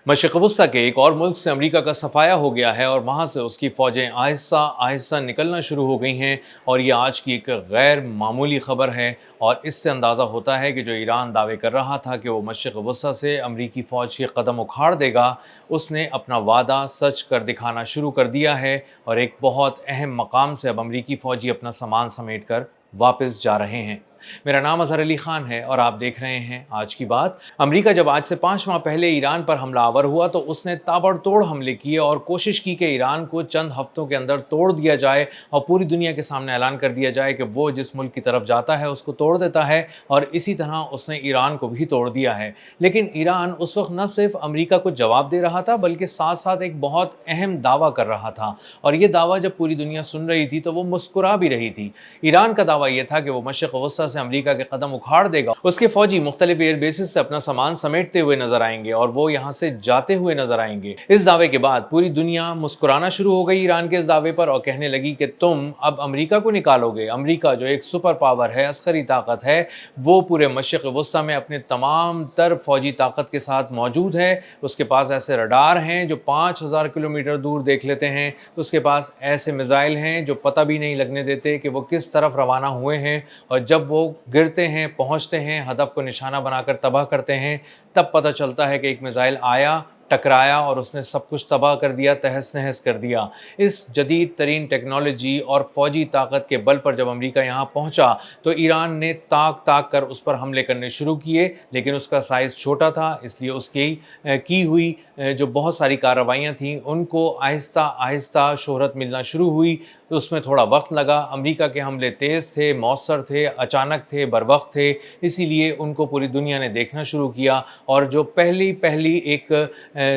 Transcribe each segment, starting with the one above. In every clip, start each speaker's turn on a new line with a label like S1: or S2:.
S1: मशरिक़ वस्ती के एक और मुल्क से अमेरिका का सफाया हो गया है और वहाँ से उसकी फ़ौजें आहिस्ता आहिस्ता निकलना शुरू हो गई हैं। और ये आज की एक गैर मामूली ख़बर है। और इससे अंदाज़ा होता है कि जो ईरान दावे कर रहा था कि वो मशरिक़ वस्ती से अमरीकी फ़ौज के कदम उखाड़ देगा, उसने अपना वादा सच कर दिखाना शुरू कर दिया है। और एक बहुत अहम मकाम से अब अमरीकी फ़ौजी अपना सामान समेट कर वापस जा रहे हैं। मेरा नाम अज़हर अली ख़ान है और आप देख रहे हैं आज की बात। अमेरिका जब आज से 5 माह पहले ईरान पर हमलावर हुआ तो उसने ताबड़तोड़ हमले किए और कोशिश की कि ईरान को चंद हफ्तों के अंदर तोड़ दिया जाए और पूरी दुनिया के सामने ऐलान कर दिया जाए कि वो जिस मुल्क की तरफ जाता है उसको तोड़ देता है। और इसी तरह उसने ईरान को भी तोड़ दिया है। लेकिन ईरान उस वक्त न सिर्फ अमेरिका को जवाब दे रहा था बल्कि साथ साथ एक बहुत अहम दावा कर रहा था। और ये दावा जब पूरी दुनिया सुन रही थी तो वो मुस्कुरा भी रही थी। ईरान का दावा यह था कि वो मशरिक़ वस्ती से अमेरिका के कदम उखाड़ देगा। उसके फौजी मुख्तलिफ एयर बेसिस से अपना सामान समेटते हुए नजर आएंगे और वो यहाँ से जाते हुए नजर आएंगे। इस दावे के बाद पूरी दुनिया मुस्कुराना शुरू हो गई ईरान के इस दावे पर और कहने लगी कि तुम अब अमेरिका को निकालोगे। अमेरिका जो एक सुपर पावर है, अस्करी ताकत है, वो पूरे मशरिक़ वस्ती में अपने तमाम तर फौजी ताकत के साथ मौजूद है। उसके पास ऐसे रडार हैं जो 5000 किलोमीटर दूर देख लेते हैं। उसके पास ऐसे मिसाइल हैं जो पता भी नहीं लगने देते कि वो किस तरफ रवाना हुए हैं। और जब वो गिरते हैं, पहुंचते हैं, हदफ को निशाना बनाकर तबाह करते हैं, तब पता चलता है कि एक मिसाइल आया, टकराया और उसने सब कुछ तबाह कर दिया, तहस नहस कर दिया। इस जदीद तरीन टेक्नोलॉजी और फौजी ताकत के बल पर जब अमेरिका यहाँ पहुंचा तो ईरान ने ताक ताक कर उस पर हमले करने शुरू किए। लेकिन उसका साइज़ छोटा था, इसलिए उसकी की हुई जो बहुत सारी कार्रवाइयाँ थीं उनको आहिस्ता आहिस्ता शोहरत मिलना शुरू हुई। तो उसमें थोड़ा वक्त लगा। अमेरिका के हमले तेज़ थे, मौसर थे, अचानक थे, बरवक्त थे, इसीलिए उनको पूरी दुनिया ने देखना शुरू किया। और जो पहली पहली एक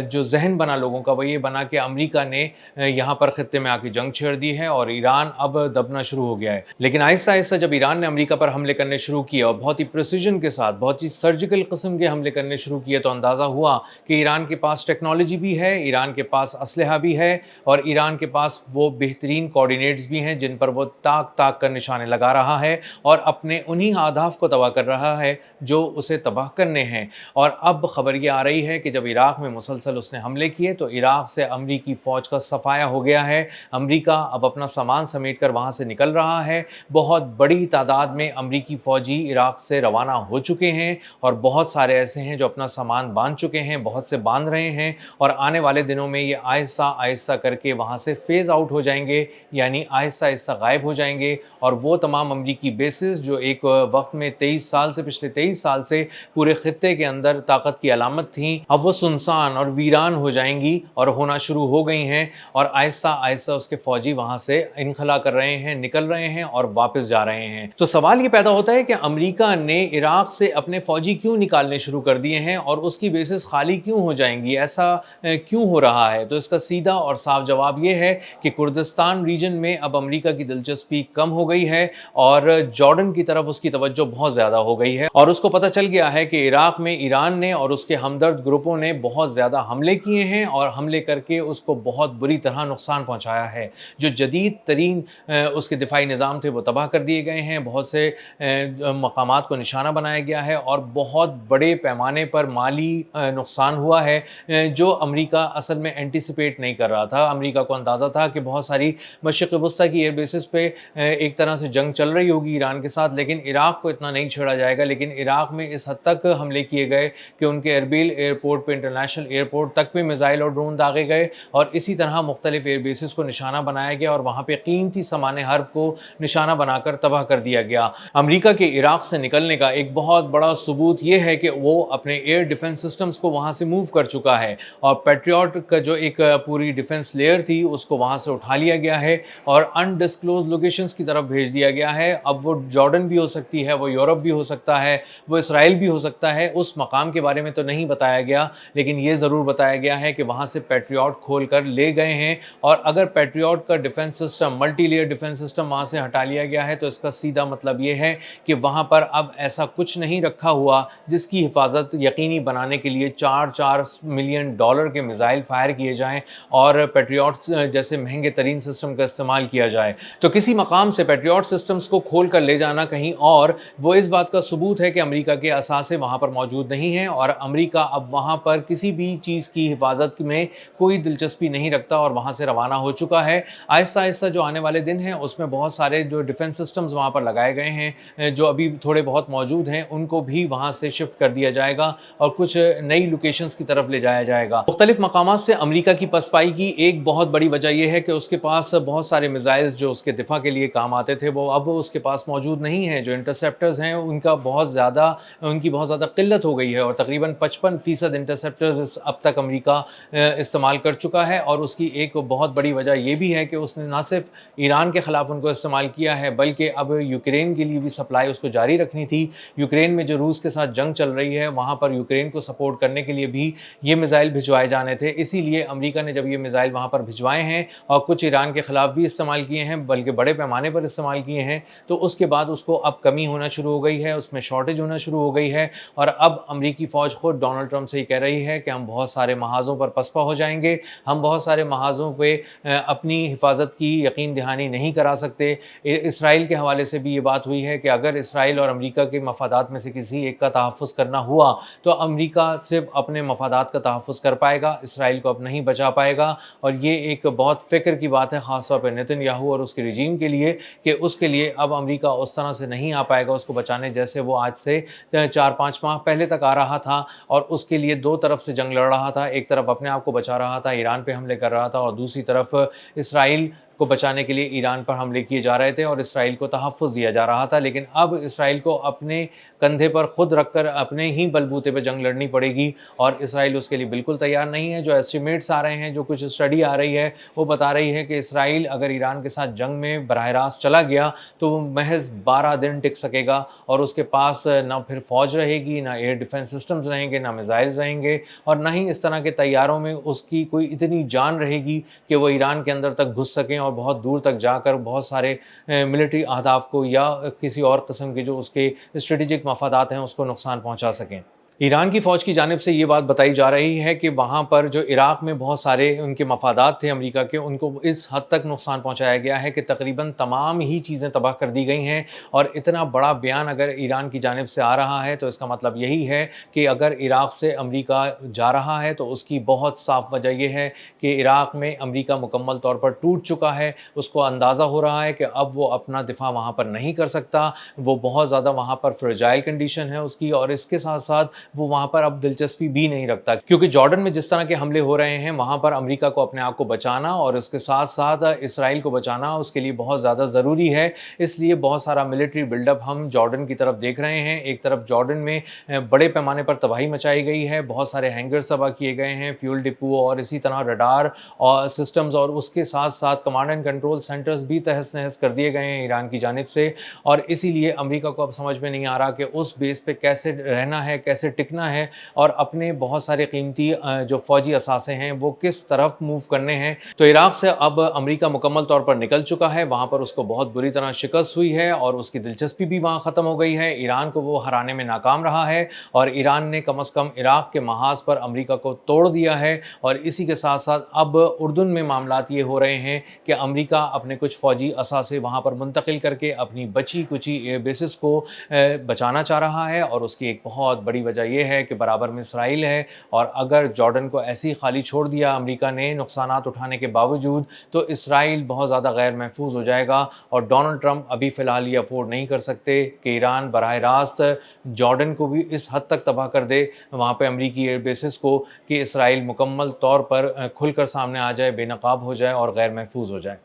S1: जो जहन बना लोगों का वो ये बना कि अमेरिका ने यहाँ पर खित्ते में आके जंग छेड़ दी है और ईरान अब दबना शुरू हो गया है। लेकिन आहिस्ता आहिस्ता जब ईरान ने अमेरिका पर हमले करने शुरू किए और बहुत ही प्रिसीजन के साथ, बहुत ही सर्जिकल किस्म के हमले करने शुरू किए तो अंदाज़ा हुआ कि ईरान के पास टेक्नोलॉजी भी है, ईरान के पास असलहा भी है और ईरान के पास वो बेहतरीन कोऑर्डिनेट्स भी हैं जिन पर वो ताक ताक कर निशाने लगा रहा है और अपने उन्हीं अहदाफ को तबाह कर रहा है जो उसे तबाह करने हैं। और अब खबर ये आ रही है कि जब इराक में मुसलसल उसने हमले किए तो इराक से अमरीकी फ़ौज का सफाया हो गया है। अमरीका अब अपना सामान समेट कर वहाँ से निकल रहा है। बहुत बड़ी तादाद में अमरीकी फ़ौजी इराक से रवाना हो चुके हैं और बहुत सारे ऐसे हैं जो अपना सामान बांध चुके हैं, बहुत से बांध रहे हैं और आने वाले दिनों में ये आहिस्ता आहिस्ता करके वहाँ से फेज़ आउट हो जाएंगे, यानी आहिस्ता आहिस्ता गायब हो जाएंगे। और वो तमाम अमरीकी बेसिस जो एक वक्त में 23 साल से, पिछले 23 साल से पूरे खित्ते के अंदर ताकत की अलामत थी, अब वो सुनसान और वीरान हो जाएंगी और होना शुरू हो गई हैं। और आहिस्ता आहिस्ता उसके फौजी वहाँ से इनखला कर रहे हैं, निकल रहे हैं और वापस जा रहे हैं। तो सवाल ये पैदा होता है कि अमेरिका ने इराक से अपने फौजी क्यों निकालने शुरू कर दिए हैं और उसकी बेसिस खाली क्यों हो जाएंगी, ऐसा क्यों हो रहा है? तो इसका सीधा और साफ जवाब ये है कि कुर्दिस्तान रीजन में अब अमेरिका की दिलचस्पी कम हो गई है और जॉर्डन की तरफ उसकी तवज्जो बहुत ज़्यादा हो गई है। और उसको पता चल गया है कि इराक में ईरान ने और उसके हमदर्द ग्रुपों ने बहुत ज़्यादा हमले किए हैं और हमले करके उसको बहुत बुरी तरह नुकसान पहुंचाया है। जो जदीद तरीन उसके दिफाई निज़ाम थे वो तबाह कर दिए गए हैं, बहुत से मकामात को निशाना बनाया गया है और बहुत बड़े पैमाने पर माली नुकसान हुआ है जो अमेरिका असल में एंटिसिपेट नहीं कर रहा था। अमेरिका को अंदाज़ा था कि बहुत सारी मशरिक़ वस्ती की एयर बेसिस पे एक तरह से जंग चल रही होगी ईरान के साथ, लेकिन इराक को इतना नहीं छेड़ा जाएगा। लेकिन इराक में इस हद तक हमले किए गए कि उनके एरबिल एयरपोर्ट पे, इंटरनेशनल एयरपोर्ट तक पे मिसाइल और ड्रोन दागे गए और इसी तरह मुख्तलिफ एयर बेसिस को निशाना बनाया गया और वहाँ पे कीमती सामान हर्ब को निशाना बनाकर तबाह कर दिया गया। अमेरिका के इराक से निकलने का एक बहुत बड़ा सबूत ये है कि वो अपने एयर डिफेंस सिस्टम्स को वहाँ से मूव कर चुका है और पैट्रियट का जो एक पूरी डिफेंस लेयर थी उसको वहाँ से उठा लिया गया है और अनडिस्क्लोज लोकेशंस की तरफ भेज दिया गया है। अब वो जॉर्डन भी हो सकती है, वो यूरोप भी हो सकता है, वो इसराइल भी हो सकता है। उस मकाम के बारे में तो नहीं बताया गया, लेकिन ये ज़रूर बताया गया है कि वहाँ से पैट्रियट खोल कर ले गए हैं। और अगर पैट्रियट का defence system, multi layer defence system वहाँ से हटा लिया गया है तो इसका सीधा मतलब ये है कि वहाँ पर अब ऐसा कुछ नहीं रखा हुआ जिसकी हिफाजत यकीनी बनाने के लिए 4-4 मिलियन डॉलर के मिसाइल फायर किए जाएँ और पैट्रियट जैसे महंगे तरीन सिस्टम का इस्तेमाल استعمال किया जाए। तो किसी मकाम से पैट्रियट सिस्टम्स को खोल कर ले जाना कहीं और, वो इस बात का सबूत है कि अमेरिका के असासे वहाँ पर मौजूद नहीं हैं और अमेरिका अब वहाँ पर किसी भी चीज़ की हिफाजत में कोई दिलचस्पी नहीं रखता और वहाँ से रवाना हो चुका है। आहिस्ता-आहिस्ता जो आने वाले दिन हैं, उसमें बहुत सारे जो डिफेंस सिस्टम्स वहाँ पर लगाए गए हैं, जो अभी थोड़े बहुत मौजूद हैं, उनको भी वहाँ से शिफ्ट कर दिया जाएगा और कुछ नई लोकेशंस की तरफ ले जाया जाएगा। मुख्तलिफ मकामात से अमेरिका की पसपाई की एक बहुत बड़ी वजह यह है कि उसके पास बहुत सारे मिसाइल्स जो उसके दिफा के लिए काम आते थे, वो अब उसके पास मौजूद नहीं हैं। जो इंटरसेप्टर्स हैं, उनकी बहुत ज़्यादा किल्लत हो गई है और तकरीबन 55% इंटरसेप्टर्स अब तक अमेरिका इस्तेमाल कर चुका है। और उसकी एक बहुत बड़ी वजह यह भी है कि उसने ना सिर्फ ईरान के ख़िलाफ़ उनको इस्तेमाल किया है, बल्कि अब यूक्रेन के लिए भी सप्लाई उसको जारी रखनी थी। यूक्रेन में जो रूस के साथ जंग चल रही है, वहाँ पर यूक्रेन को सपोर्ट करने के लिए भी ये मिसाइल भिजवाए जाने थे। इसीलिए अमेरिका ने जब ये मिसाइल वहाँ पर भिजवाए हैं और कुछ ईरान के ख़िलाफ़ भी इस्तेमाल किए हैं, बल्कि बड़े पैमाने पर इस्तेमाल किए हैं, तो उसके बाद उसको अब कमी होना शुरू हो गई है, उसमें शॉर्टेज होना शुरू हो गई है। और अब अमेरिकी फ़ौज खुद डोनाल्ड ट्रंप से ही कह रही है कि हम बहुत सारे महाज़ों पर पसपा हो जाएंगे, हम बहुत सारे महाज़ों पे अपनी हिफाजत की यकीन दहानी नहीं करा सकते। इसराइल के हवाले से भी ये बात हुई है कि अगर इसराइल और अमेरिका के मफादात में से किसी एक का तहफ़्फ़ुज़ करना हुआ, तो अमेरिका सिर्फ अपने मफादात का तहफ़्फ़ुज़ कर पाएगा, इसराइल को अब नहीं बचा पाएगा। और ये एक बहुत फ़िक्र की बात है, ख़ास तौर पे नेतन्याहू और उसके रिजीम के लिए, कि उसके लिए अब अमेरिका उस तरह से नहीं आ पाएगा उसको बचाने, जैसे वो आज से 4-5 माह पहले तक आ रहा था। और उसके लिए दो तरफ से जंग लड़ रहा था, एक तरफ अपने आप को बचा रहा था, ईरान पे हमले कर रहा था, और दूसरी तरफ इसराइल को बचाने के लिए ईरान पर हमले किए जा रहे थे और इसराइल को तहफ़्फ़ुज़ दिया जा रहा था। लेकिन अब इसराइल को अपने कंधे पर खुद रखकर अपने ही बलबूते पे जंग लड़नी पड़ेगी और इसराइल उसके लिए बिल्कुल तैयार नहीं है। जो एस्टिमेट्स आ रहे हैं, जो कुछ स्टडी आ रही है, वो बता रही है कि इसराइल अगर ईरान के साथ जंग में बराह रास्त चला गया, तो वो महज़ 12 दिन टिक सकेगा और उसके पास ना फिर फ़ौज रहेगी, ना एयर डिफेंस सिस्टम्स रहेंगे, ना मिसाइल रहेंगे, और ना ही इस तरह के तैयारों में उसकी कोई इतनी जान रहेगी कि वो ईरान के अंदर तक घुस सकें और बहुत दूर तक जाकर बहुत सारे मिलिट्री अहदाफ को या किसी और किस्म के जो उसके स्ट्रेटेजिक मफादात हैं, उसको नुकसान पहुंचा सकें। ईरान की फ़ौज की जानिब से ये बात बताई जा रही है कि वहाँ पर जो इराक़ में बहुत सारे उनके मफादात थे अमेरिका के, उनको इस हद तक नुकसान पहुँचाया गया है कि तकरीबन तमाम ही चीज़ें तबाह कर दी गई हैं। और इतना बड़ा बयान अगर ईरान की जानिब से आ रहा है, तो इसका मतलब यही है कि अगर इराक़ से अमेरिका जा रहा है, तो उसकी बहुत साफ़ वजह यह है कि इराक़ में अमेरिका मुकम्मल तौर पर टूट चुका है। उसको अंदाज़ा हो रहा है कि अब वो अपना दिफ़ा वहाँ पर नहीं कर सकता, वो बहुत ज़्यादा वहाँ पर फ्रेजाइल कंडीशन है उसकी, और इसके साथ साथ वो वहाँ पर अब दिलचस्पी भी नहीं रखता, क्योंकि जॉर्डन में जिस तरह के हमले हो रहे हैं, वहाँ पर अमेरिका को अपने आप को बचाना और उसके साथ साथ इसराइल को बचाना उसके लिए बहुत ज़्यादा ज़रूरी है। इसलिए बहुत सारा मिलिट्री बिल्डअप हम जॉर्डन की तरफ देख रहे हैं। एक तरफ जॉर्डन में बड़े पैमाने पर तबाही मचाई गई है, बहुत सारे हैंगर्स तबाह किए गए हैं, फ्यूल डिपो और इसी तरह रडार और सिस्टम्स, और उसके साथ साथ कमांड एंड कंट्रोल सेंटर्स भी तहस नहस कर दिए गए हैं ईरान की जानिब से। और इसीलिए अमेरिका को अब समझ में नहीं आ रहा कि उस बेस पे कैसे रहना है, कैसे टिकना है, और अपने बहुत सारे कीमती जो फौजी असासे हैं वो किस तरफ मूव करने हैं। तो इराक़ से अब अमेरिका मुकम्मल तौर पर निकल चुका है, वहाँ पर उसको बहुत बुरी तरह शिकस्त हुई है और उसकी दिलचस्पी भी वहाँ ख़त्म हो गई है। ईरान को वो हराने में नाकाम रहा है और ईरान ने कम अज़ कम इराक़ के महाज़ पर अमेरिका को तोड़ दिया है। और इसी के साथ साथ अब उर्दून में मामलात ये हो रहे हैं कि अमेरिका अपने कुछ फ़ौजी असासे वहाँ पर मुंतकिल करके अपनी बची कुची एयर बेसिस को बचाना चाह रहा है। और उसकी एक बहुत बड़ी वजह यह है कि बराबर में इसराइल है, और अगर जॉर्डन को ऐसे ही खाली छोड़ दिया अमेरिका ने नुकसानात उठाने के बावजूद, तो इसराइल बहुत ज़्यादा गैर महफूज हो जाएगा। और डोनाल्ड ट्रंप अभी फ़िलहाल ये अफोर्ड नहीं कर सकते कि ईरान बराह रास्त जॉर्डन को भी इस हद तक तबाह कर दे वहाँ पे अमेरिकी एयर बेसिस को, कि इसराइल मुकम्मल तौर पर खुलकर सामने आ जाए, बेनकाब हो जाए और गैर महफूज हो जाए।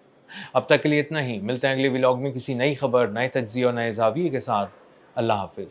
S1: अब तक के लिए इतना ही। मिलते हैं अगले व्लॉग में किसी नई खबर, नए तज्ज़िये और नए ज़ाविये के साथ। अल्लाह हाफ़िज़।